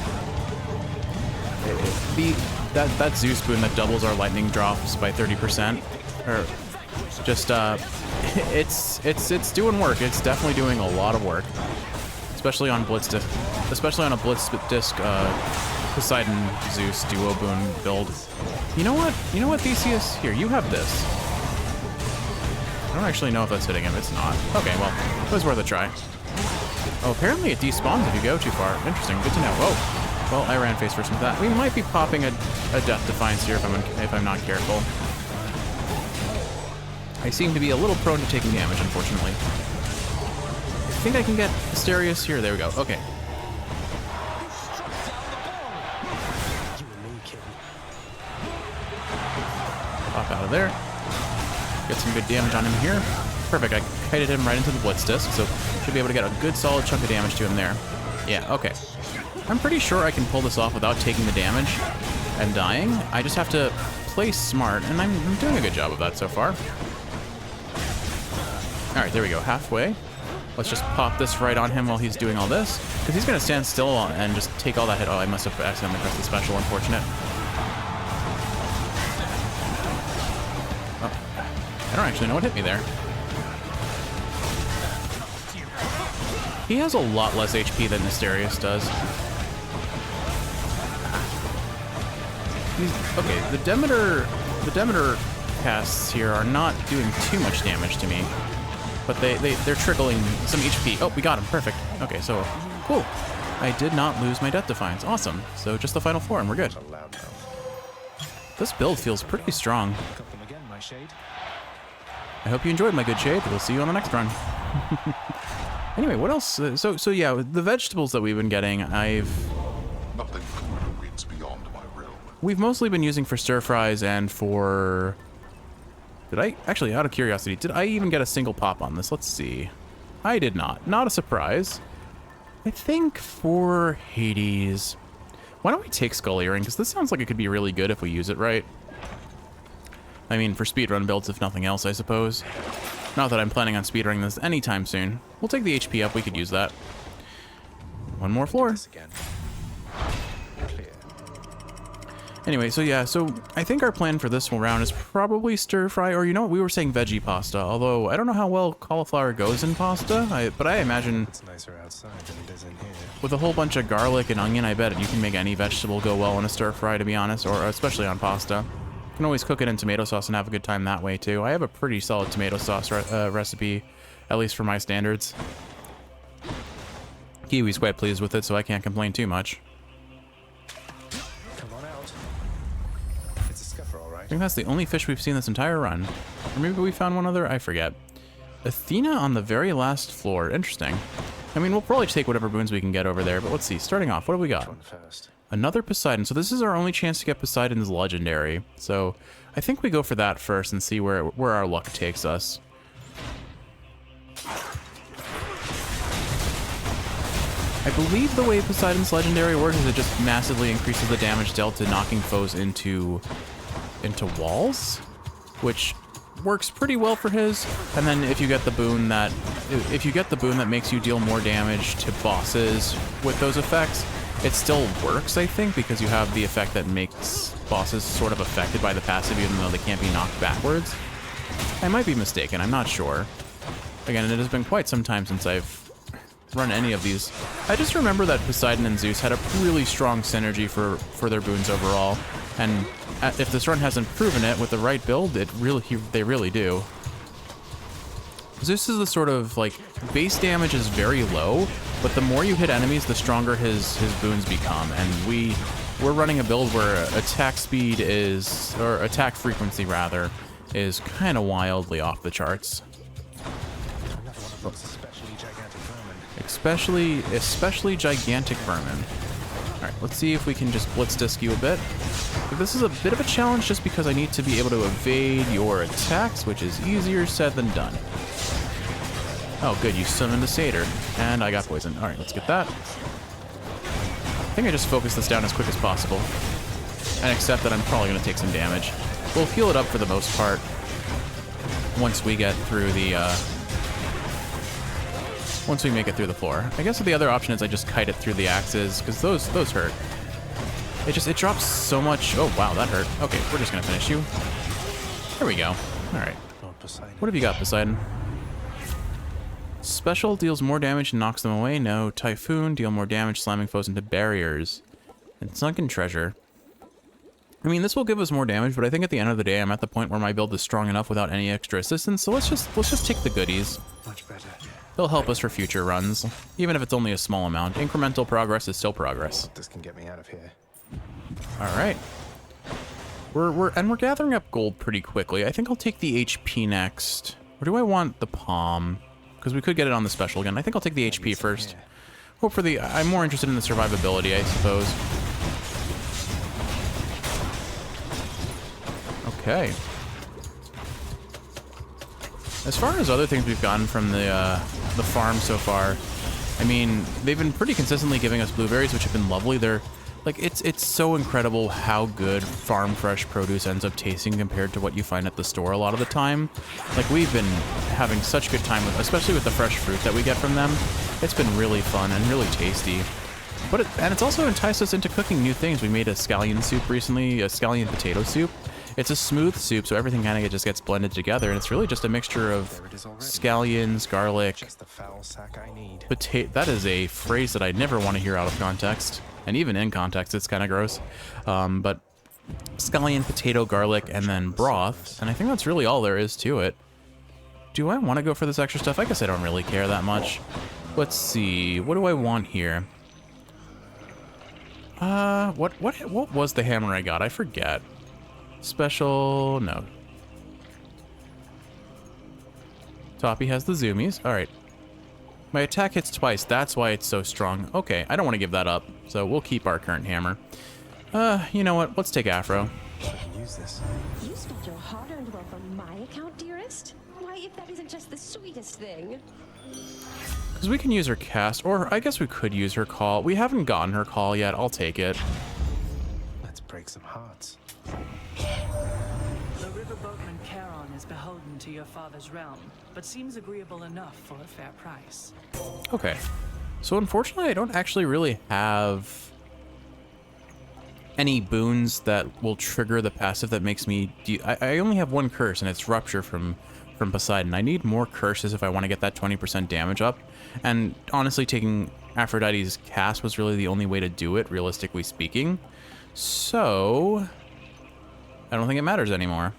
that Zeus boon that doubles our lightning drops by 30%, or just it's doing work. It's definitely doing a lot of work, especially on Blitz Disc, especially on a Blitz Disc Poseidon Zeus duo boon build. You know what? You know what, Theseus? Here, you have this. I don't actually know if that's hitting him. It's not. Okay, well, it was worth a try. Oh, apparently it despawns if you go too far. Interesting. Good to know. Whoa. Well, I ran face first with that. We might be popping a Death Defiance here if I'm not careful. I seem to be a little prone to taking damage, unfortunately. I think I can get Asterius here. There we go. Okay. Pop out of there. Get some good damage on him here. Perfect. I kited him right into the Blitz Disc, so Should be able to get a good solid chunk of damage to him there. Yeah, okay. I'm pretty sure I can pull this off without taking the damage and dying. I just have to play smart, and I'm doing a good job of that so far. All right, there we go, halfway. Let's just pop this right on him while he's doing all this, because he's going to stand still and just take all that hit. Oh, I must have accidentally pressed the special, unfortunate. Oh, I don't actually know what hit me there. He has a lot less HP than Asterius does. Okay, the Demeter casts here are not doing too much damage to me, but they're trickling some HP. Oh, we got him, perfect. Okay, so cool. I did not lose my Death Defiance. Awesome. So just the final 4 and we're good. This build feels pretty strong. I hope you enjoyed, my good Shade. We'll see you on the next run. Anyway, what else? So yeah, the vegetables that we've been getting, Nothing reads beyond my realm. we've mostly been using for stir fries and for... Actually, out of curiosity, did I even get a single pop on this? Let's see. I did not. Not a surprise. I think for Hades... Why don't we take Skull Earring? Because this sounds like it could be really good if we use it right. I mean, for speedrun builds, if nothing else, I suppose. Not that I'm planning on speedrunning this anytime soon. We'll take the HP up. We could use that. One more floor. Anyway, so yeah, so I think our plan for this round is probably stir fry, or you know what, we were saying veggie pasta, although I don't know how well cauliflower goes in pasta, but I imagine It's nicer outside than it is in here. with a whole bunch of garlic and onion, I bet you can make any vegetable go well in a stir fry, to be honest, or especially on pasta. You can always cook it in tomato sauce and have a good time that way too. I have a pretty solid tomato sauce recipe, at least for my standards. Kiwi's quite pleased with it, so I can't complain too much. Come on out. It's a scupper, all right. I think that's the only fish we've seen this entire run. Or maybe we found one other? I forget. Athena on the very last floor. Interesting. I mean, we'll probably take whatever boons we can get over there, but let's see. Starting off, what do we got? Another Poseidon. So this is our only chance to get Poseidon's legendary. So I think we go for that first and see where our luck takes us. I believe the way Poseidon's legendary works is it just massively increases the damage dealt to knocking foes into walls, which works pretty well for his. And then if you get the boon that makes you deal more damage to bosses with those effects, it still works, I think, because you have the effect that makes bosses sort of affected by the passive even though they can't be knocked backwards. I might be mistaken, I'm not sure. Again, it has been quite some time since I've run any of these. I just remember that Poseidon and Zeus had a really strong synergy for their boons overall, and if this run hasn't proven it with the right build, they really do. Zeus is the sort of, like, base damage is very low, but the more you hit enemies, the stronger his boons become, and we're running a build where attack speed is, or attack frequency rather, is kind of wildly off the charts. Especially gigantic vermin. Alright, let's see if we can just blitz disc you a bit. This is a bit of a challenge just because I need to be able to evade your attacks, which is easier said than done. Oh good, you summoned a satyr. And I got poisoned. Alright, let's get that. I think I just focus this down as quick as possible. And accept that I'm probably going to take some damage. We'll heal it up for the most part once we get through the, once we make it through the floor. I guess the other option is I just kite it through the axes, because those hurt. It drops so much. Oh, wow, that hurt. Okay, we're just going to finish you. There we go. All right. What have you got, Poseidon? Special deals more damage and knocks them away. No. Typhoon, deal more damage, slamming foes into barriers. And Sunken Treasure. I mean, this will give us more damage, but I think at the end of the day, I'm at the point where my build is strong enough without any extra assistance, so let's just take the goodies. Much better. They'll help us for future runs, even if it's only a small amount. Incremental progress is still progress. This can get me out of here. All right. We're gathering up gold pretty quickly. I think I'll take the HP next. Or do I want the palm? Because we could get it on the special again. I think I'll take the HP first. Hope for the... I'm more interested in the survivability, I suppose. Okay. As far as other things we've gotten from the farm so far, I mean, they've been pretty consistently giving us blueberries, which have been lovely. They're like, it's so incredible how good farm fresh produce ends up tasting compared to what you find at the store a lot of the time. Like, we've been having such good time with, especially with the fresh fruit that we get from them. It's been really fun and really tasty. But it's also enticed us into cooking new things. We made a scallion soup recently, a scallion potato soup. It's a smooth soup, so everything kind of just gets blended together, and it's really just a mixture of scallions, garlic, potato. That is a phrase that I never want to hear out of context, and even in context, it's kind of gross. But scallion, potato, garlic, and then broth, and I think that's really all there is to it. Do I want to go for this extra stuff? I guess I don't really care that much. Let's see. What do I want here? What was the hammer I got? I forget. Special, no. Toppy has the zoomies. All right. My attack hits twice. That's why it's so strong. Okay, I don't want to give that up, so we'll keep our current hammer. You know what? Let's take Afro. Use this. You spent your hard-earned wealth on my account, dearest? Why, if that isn't just the sweetest thing. Because we can use her cast, or I guess we could use her call. We haven't gotten her call yet. I'll take it. Let's break some hearts. The river boatman Charon is beholden to your father's realm, but seems agreeable enough for a fair price. Okay. So unfortunately, I don't actually really have any boons that will trigger the passive that makes me... I only have one curse, and it's Rupture from Poseidon. I need more curses if I want to get that 20% damage up. And honestly, taking Aphrodite's cast was really the only way to do it, realistically speaking. So... I don't think it matters anymore.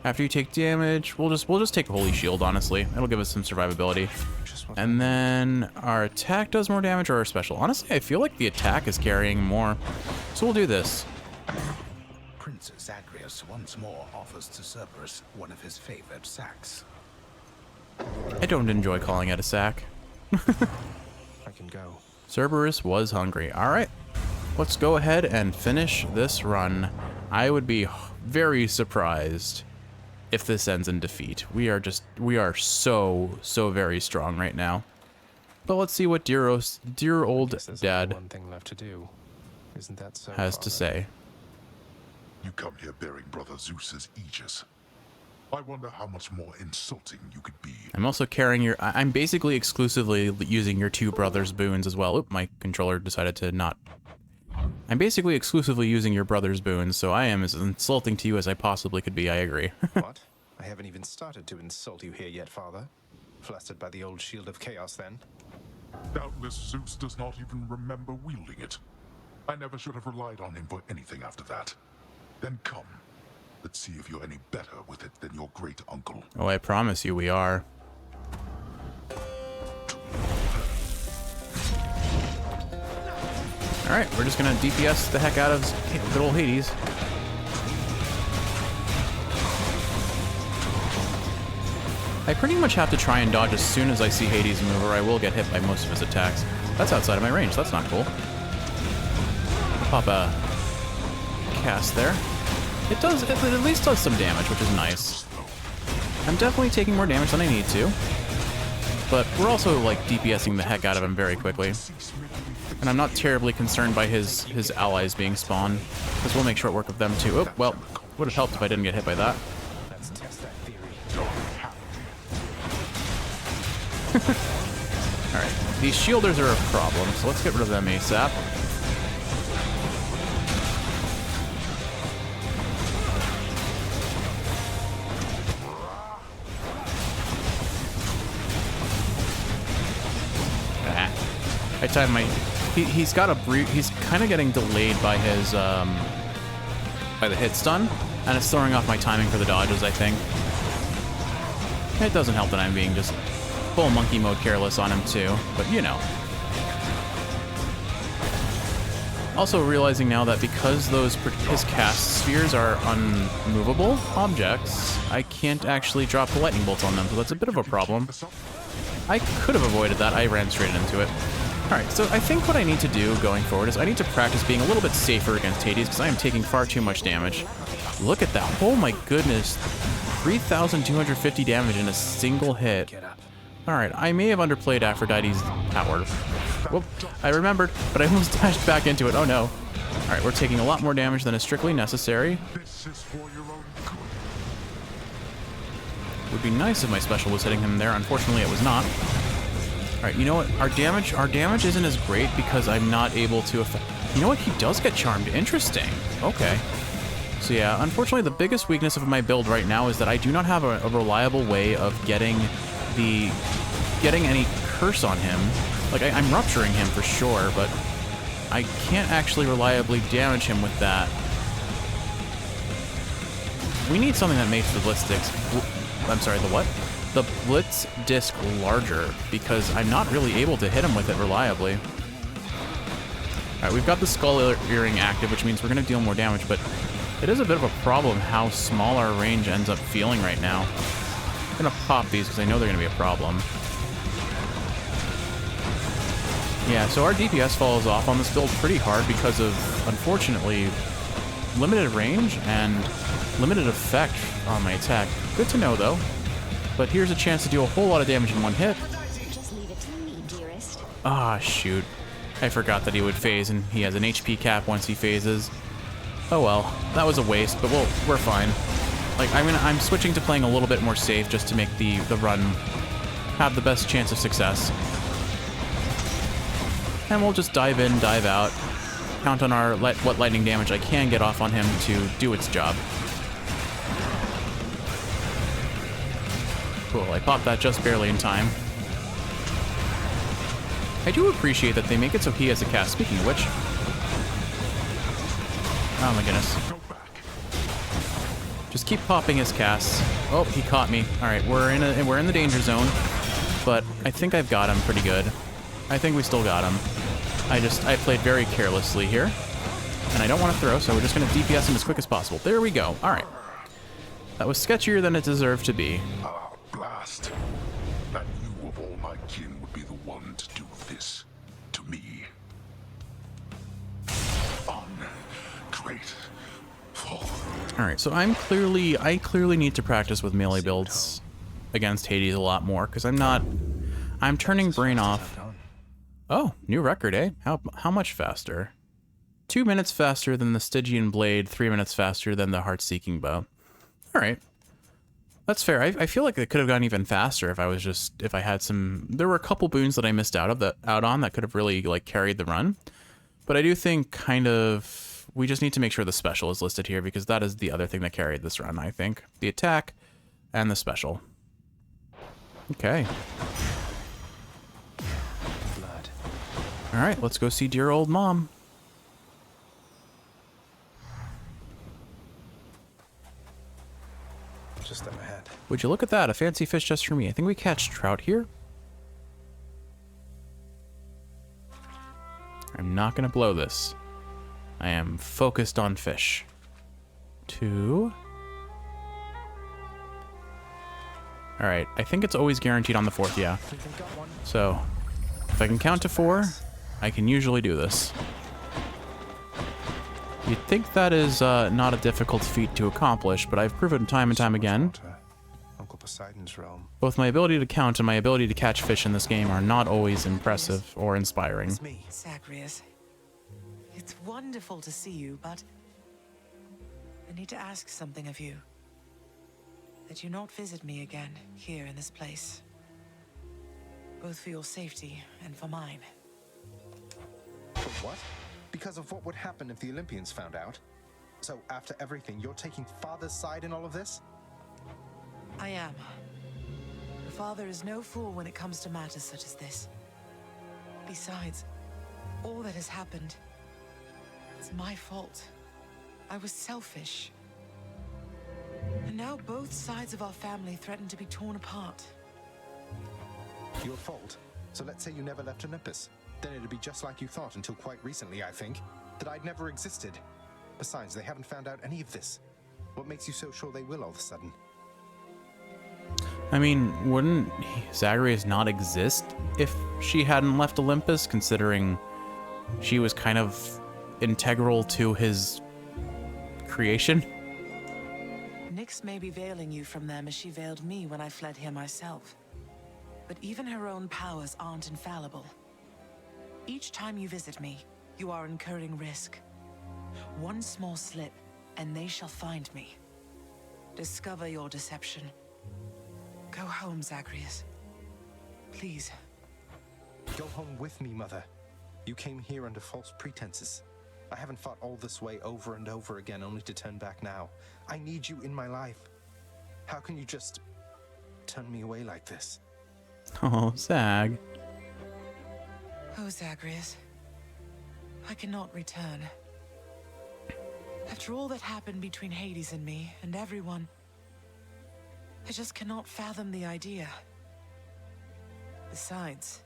After you take damage, we'll just take Holy Shield, honestly. It'll give us some survivability. And then our attack does more damage, or our special. Honestly, I feel like the attack is carrying more. So we'll do this. Princess Agrius once more offers to Cerberus one of his favorite sacks. I don't enjoy calling it a sack. I can go. Cerberus was hungry. All right, let's go ahead and finish this run. I would be very surprised if this ends in defeat. We are so very strong right now. But let's see what dear old dad One thing left to do. Isn't that so, has to say. You come here bearing Brother Zeus's aegis. I wonder how much more insulting you could be. I'm also carrying your... I'm basically exclusively using your two brothers' boons as well. Oop, my controller decided to not... I'm basically exclusively using your brother's boons, so I am as insulting to you as I possibly could be, I agree. What? I haven't even started to insult you here yet, Father. Flustered by the old shield of chaos, then? Doubtless Zeus does not even remember wielding it. I never should have relied on him for anything after that. Then come. Let's see if you're any better with it than your great uncle. Oh, I promise you we are. Alright, we're just gonna DPS the heck out of good old Hades. I pretty much have to try and dodge as soon as I see Hades move, or I will get hit by most of his attacks. That's outside of my range, that's not cool. Pop a cast there. It at least does some damage, which is nice. I'm definitely taking more damage than I need to. But we're also, like, DPSing the heck out of him very quickly. And I'm not terribly concerned by his allies being spawned, because we'll make short work of them too. Oh, well, would have helped if I didn't get hit by that. Let's test that theory. Alright, these shielders are a problem, so let's get rid of them ASAP. I timed my... He's got a brief... He's kind of getting delayed by his, by the hit stun, and it's throwing off my timing for the dodges, I think. It doesn't help that I'm being just full monkey mode careless on him, too, but you know. Also realizing now that because his cast spheres are unmovable objects, I can't actually drop the lightning bolts on them, so that's a bit of a problem. I could have avoided that. I ran straight into it. Alright, so I think what I need to do going forward is I need to practice being a little bit safer against Hades, because I am taking far too much damage. Look at that. Oh my goodness. 3,250 damage in a single hit. Alright, I may have underplayed Aphrodite's power. Whoop, I remembered, but I almost dashed back into it. Oh no. Alright, we're taking a lot more damage than is strictly necessary. Would be nice if my special was hitting him there. Unfortunately, it was not. Alright, you know what? Our damage isn't as great because I'm not able to affect... You know what? He does get charmed. Interesting. Okay. So yeah, unfortunately, the biggest weakness of my build right now is that I do not have a reliable way of getting any curse on him. Like, I'm rupturing him for sure, but I can't actually reliably damage him with that. We need something that makes the Blitz Disc... I'm sorry, the what? The Blitz Disc larger, because I'm not really able to hit him with it reliably. Alright, we've got the Skull Earring active, which means we're going to deal more damage, but it is a bit of a problem how small our range ends up feeling right now. I'm going to pop these because I know they're going to be a problem. Yeah, so our DPS falls off on this build pretty hard because of, unfortunately, limited range and limited effect on my attack. Good to know, though. But here's a chance to do a whole lot of damage in one hit. Just leave it to me, dearest. Ah, shoot. I forgot that he would phase, and he has an HP cap once he phases. Oh well, that was a waste, but we're fine. Like, I'm switching to playing a little bit more safe just to make the run have the best chance of success. And we'll just dive in, dive out, count on our what lightning damage I can get off on him to do its job. Cool, I popped that just barely in time. I do appreciate that they make it so he has a cast. Speaking of which... Oh my goodness. Just keep popping his casts. Oh, he caught me. Alright, we're in the danger zone. But I think I've got him pretty good. I think we still got him. I played very carelessly here. And I don't want to throw, so we're just going to DPS him as quick as possible. There we go. Alright. That was sketchier than it deserved to be. Blast. That you of all my kin would be the one to do this to me. Ungrateful. Alright, so I clearly need to practice with melee builds against Hades a lot more, because I'm turning brain off. Oh, new record, eh? How much faster? 2 minutes faster than the Stygian Blade, 3 minutes faster than the Heart-Seeking Bow. Alright. That's fair. I feel like it could have gone even faster if I had some... There were a couple boons that I missed out on that could have really, like, carried the run. But I do think kind of... We just need to make sure the special is listed here, because that is the other thing that carried this run, I think. The attack and the special. Okay. Blood. Alright, let's go see dear old mom. Just up ahead. Would you look at that? A fancy fish just for me. I think we catch trout here. I'm not going to blow this. I am focused on fish. 2. Alright, I think it's always guaranteed on the 4th, yeah. So, if I can count to 4, I can usually do this. You'd think that is not a difficult feat to accomplish, but I've proven time and time again. Uncle Poseidon's realm. Both my ability to count and my ability to catch fish in this game are not always impressive or inspiring. It's me, Zagreus. It's wonderful to see you, but I need to ask something of you. That you not visit me again here in this place. Both for your safety and for mine. For what? Because of what would happen if the Olympians found out? So after everything, you're taking Father's side in all of this? I am. The Father is no fool when it comes to matters such as this. Besides, all that has happened, it's my fault. I was selfish. And now both sides of our family threaten to be torn apart. Your fault? So let's say you never left Olympus. Then it'd be just like you thought until quite recently, I think. That I'd never existed. Besides, they haven't found out any of this. What makes you so sure they will all of a sudden? I mean, wouldn't Zagreus not exist if she hadn't left Olympus, considering she was kind of integral to his creation? Nyx may be veiling you from them as she veiled me when I fled here myself. But even her own powers aren't infallible. Each time you visit me, you are incurring risk. One small slip, and they shall find me. Discover your deception. Go home, Zagreus. Please. Go home with me, Mother. You came here under false pretenses. I haven't fought all this way over and over again only to turn back now. I need you in my life. How can you just turn me away like this? Oh, Zag. Oh, Zagreus. I cannot return. After all that happened between Hades and me, and everyone, I just cannot fathom the idea. Besides,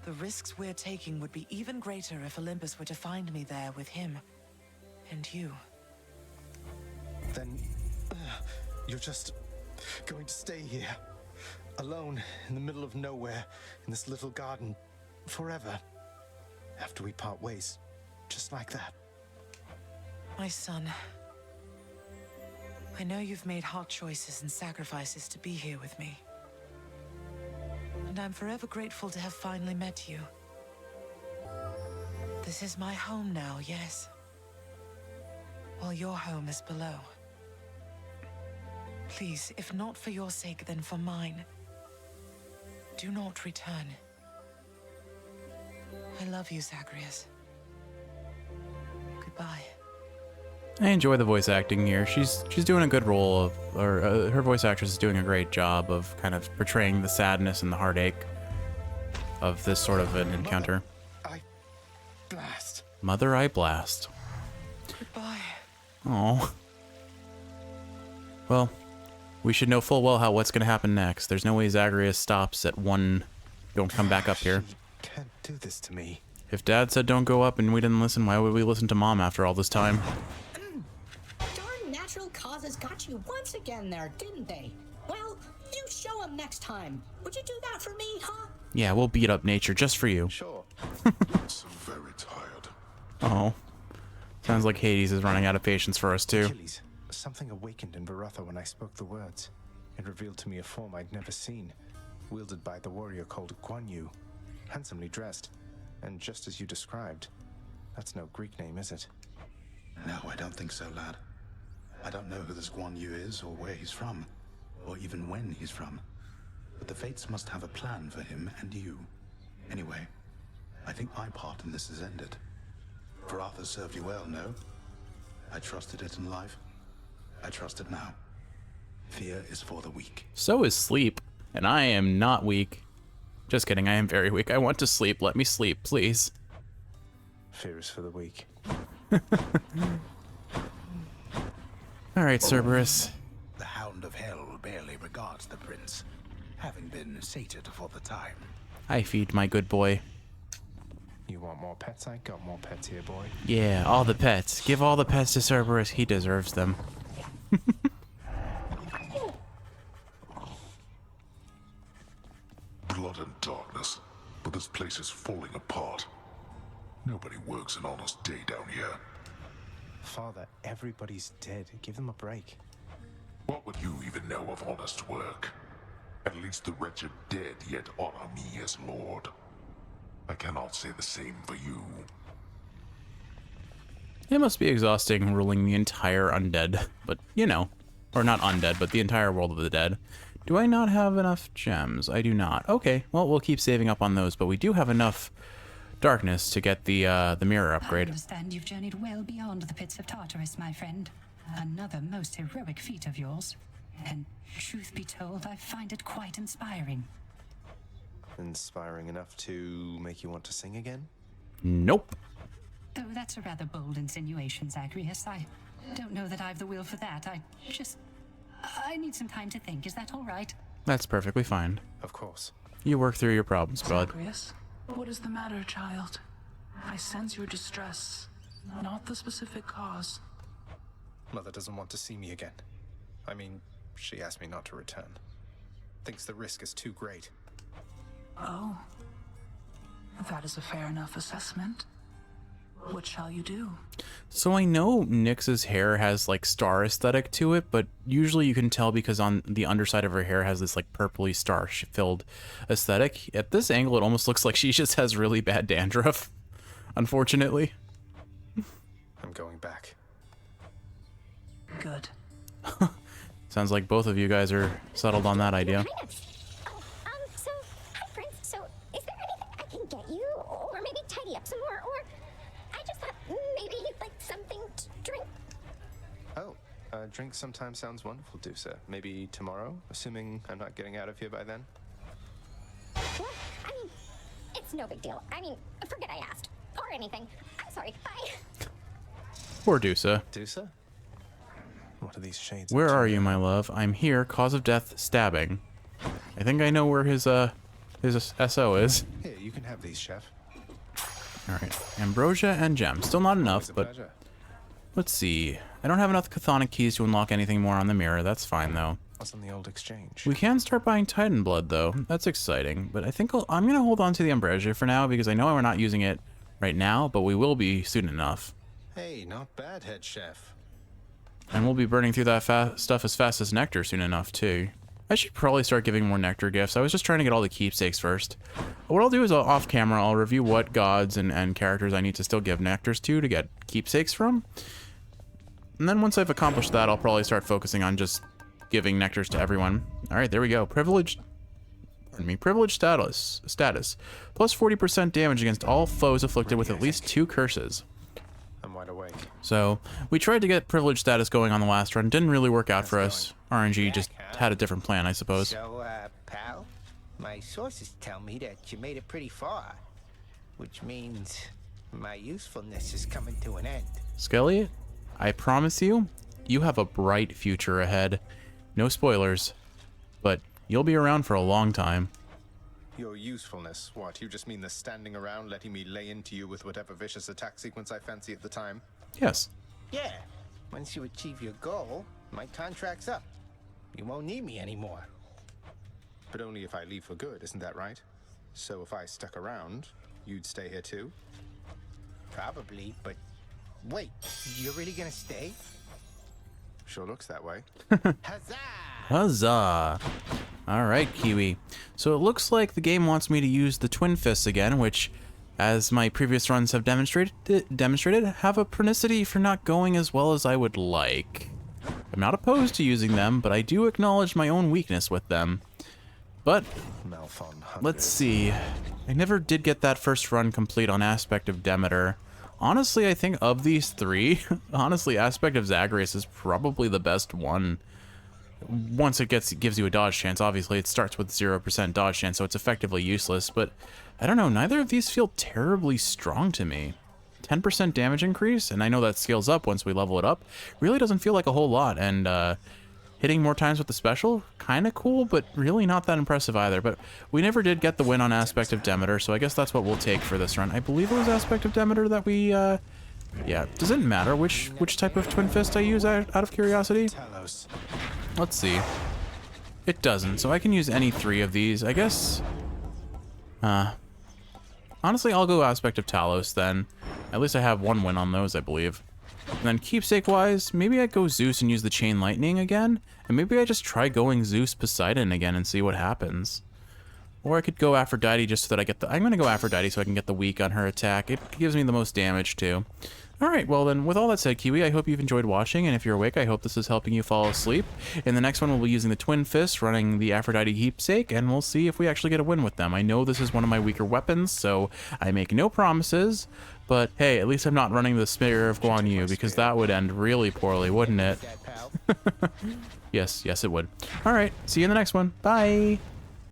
the risks we're taking would be even greater if Olympus were to find me there with him and you. Then you're just going to stay here, alone in the middle of nowhere, in this little garden, forever, after we part ways, just like that. My son, I know you've made hard choices and sacrifices to be here with me. And I'm forever grateful to have finally met you. This is my home now, yes. While your home is below. Please, if not for your sake, then for mine, do not return. I love you, Zagreus. Goodbye. I enjoy the voice acting here. She's doing a good role of, or her voice actress is doing a great job of kind of portraying the sadness and the heartache of this sort of an encounter. I blast. Mother, I blast. Goodbye. Oh. Well, we should know full well what's going to happen next. There's no way Zagreus stops at one. Don't come back up here. She can't do this to me. If Dad said don't go up and we didn't listen, why would we listen to Mom after all this time? Darn natural causes got you once again there, didn't they? Well, you show them next time. Would you do that for me, huh? Yeah, we'll beat up nature just for you. Sure. So very tired. Oh. Sounds like Hades is running out of patience for us too. Achilles, something awakened in Baratha when I spoke the words. It revealed to me a form I'd never seen, wielded by the warrior called Guan Yu, handsomely dressed. And just as you described, that's no Greek name, is it? No, I don't think so, lad. I don't know who this Guan Yu is, or where he's from, or even when he's from. But the fates must have a plan for him and you. Anyway, I think my part in this is ended. Baratha served you well, no? I trusted it in life. I trust it now. Fear is for the weak. So is sleep, and I am not weak. Just kidding, I am very weak. I want to sleep. Let me sleep, please. Fear is for the weak. Alright, Cerberus. The Hound of Hell barely regards the prince, having been sated for the time. I feed my good boy. You want more pets? I got more pets here, boy. Yeah, all the pets. Give all the pets to Cerberus. He deserves them. Blood and darkness, but this place is falling apart. Nobody works an honest day down here. Father, everybody's dead. Give them a break. What would you even know of honest work? At least the wretched dead yet honor me as lord. I cannot say the same for you. It must be exhausting ruling the entire undead, but you know, or not undead, but the entire world of the dead. Do I not have enough gems? I do not. Okay, well, we'll keep saving up on those, but we do have enough darkness to get the mirror upgrade. I understand you've journeyed well beyond the pits of Tartarus, my friend. Another most heroic feat of yours. And truth be told, I find it quite inspiring. Inspiring enough to make you want to sing again? Nope. Though that's a rather bold insinuation, Zagreus. I don't know that I've the will for that. I need some time to think. Is that all right? That's perfectly fine. Of course. You work through your problems, bud. Zagreus, what is the matter, child? I sense your distress, not the specific cause. Mother doesn't want to see me again. I mean, she asked me not to return. Thinks the risk is too great. Oh. That is a fair enough assessment. What shall you do? So I know Nyx's hair has like star aesthetic to it, but usually you can tell because on the underside of her hair has this like purpley star-filled aesthetic. At this angle, it almost looks like she just has really bad dandruff, unfortunately. I'm going back. Good. Sounds like both of you guys are settled on that idea. So, hi, Prince. So, is there anything I can get you? Or maybe tidy up some more? Or I just thought maybe you'd like something to drink. Oh, drink sometimes sounds wonderful, Dusa. Maybe tomorrow, assuming I'm not getting out of here by then? What? I mean, it's no big deal. I mean, forget I asked. Or anything. I'm sorry. Bye. Poor Dusa. Dusa? What are these shades? Where are you, my love? I'm here. Cause of death, stabbing. I think I know where his SO is. Here, you can have these, Chef. Alright. Ambrosia and gem. Still not enough, but... Let's see. I don't have enough chthonic keys to unlock anything more on the mirror. That's fine, though. What's on the old exchange? We can start buying Titan blood, though. That's exciting. But I think I'm going to hold on to the Ambrosia for now, because I know we're not using it right now, but we will be soon enough. Hey, not bad, head chef. And we'll be burning through that stuff as fast as nectar soon enough, too. I should probably start giving more nectar gifts. I was just trying to get all the keepsakes first. What I'll do is off camera, I'll review what gods and characters I need to still give nectars to get keepsakes from. And then once I've accomplished that, I'll probably start focusing on just giving nectars to everyone. Alright, there we go. Privileged status. Plus 40% damage against all foes afflicted with at least 2 curses. I'm wide awake. So, we tried to get privileged status going on the last run. Didn't really work out for us. RNG just had a different plan, I suppose. So, pal, my sources tell me that you made it pretty far, which means my usefulness is coming to an end. Skelly, I promise you, you have a bright future ahead. No spoilers, but you'll be around for a long time. Your usefulness, what? You just mean the standing around letting me lay into you with whatever vicious attack sequence I fancy at the time? Yes. Yeah. Once you achieve your goal, my contract's up. You won't need me anymore. But only if I leave for good, isn't that right? So if I stuck around, you'd stay here too? Probably, but wait, you're really gonna stay? Sure looks that way. Huzzah! Alright, Kiwi. So it looks like the game wants me to use the Twin Fists again, which, as my previous runs have demonstrated, have a chronicity for not going as well as I would like. I'm not opposed to using them, but I do acknowledge my own weakness with them. But, let's see. I never did get that first run complete on Aspect of Demeter. Honestly, I think of these 3, Aspect of Zagreus is probably the best one. Once it gives you a dodge chance, obviously it starts with 0% dodge chance, so it's effectively useless, but I don't know, neither of these feel terribly strong to me. 10% damage increase, and I know that scales up once we level it up, really doesn't feel like a whole lot, and hitting more times with the special, kinda cool, but really not that impressive either. But we never did get the win on Aspect of Demeter, so I guess that's what we'll take for this run. I believe it was Aspect of Demeter that we, yeah, does it matter which type of Twin Fist I use out of curiosity? Let's see. It doesn't, so I can use any 3 of these, I guess. Honestly, I'll go Aspect of Talos then. At least I have 1 win on those, I believe. And then keepsake-wise, maybe I go Zeus and use the Chain Lightning again, and maybe I just try going Zeus Poseidon again and see what happens. Or I could go Aphrodite just so that I get the... I'm going to go Aphrodite so I can get the weak on her attack. It gives me the most damage, too. Alright, well then, with all that said, Kiwi, I hope you've enjoyed watching, and if you're awake, I hope this is helping you fall asleep. In the next one, we'll be using the Twin Fists, running the Aphrodite Keepsake, and we'll see if we actually get a win with them. I know this is one of my weaker weapons, so I make no promises, but hey, at least I'm not running the Spear of Guan Yu, because that would end really poorly, wouldn't it? Yes, it would. Alright, see you in the next one. Bye!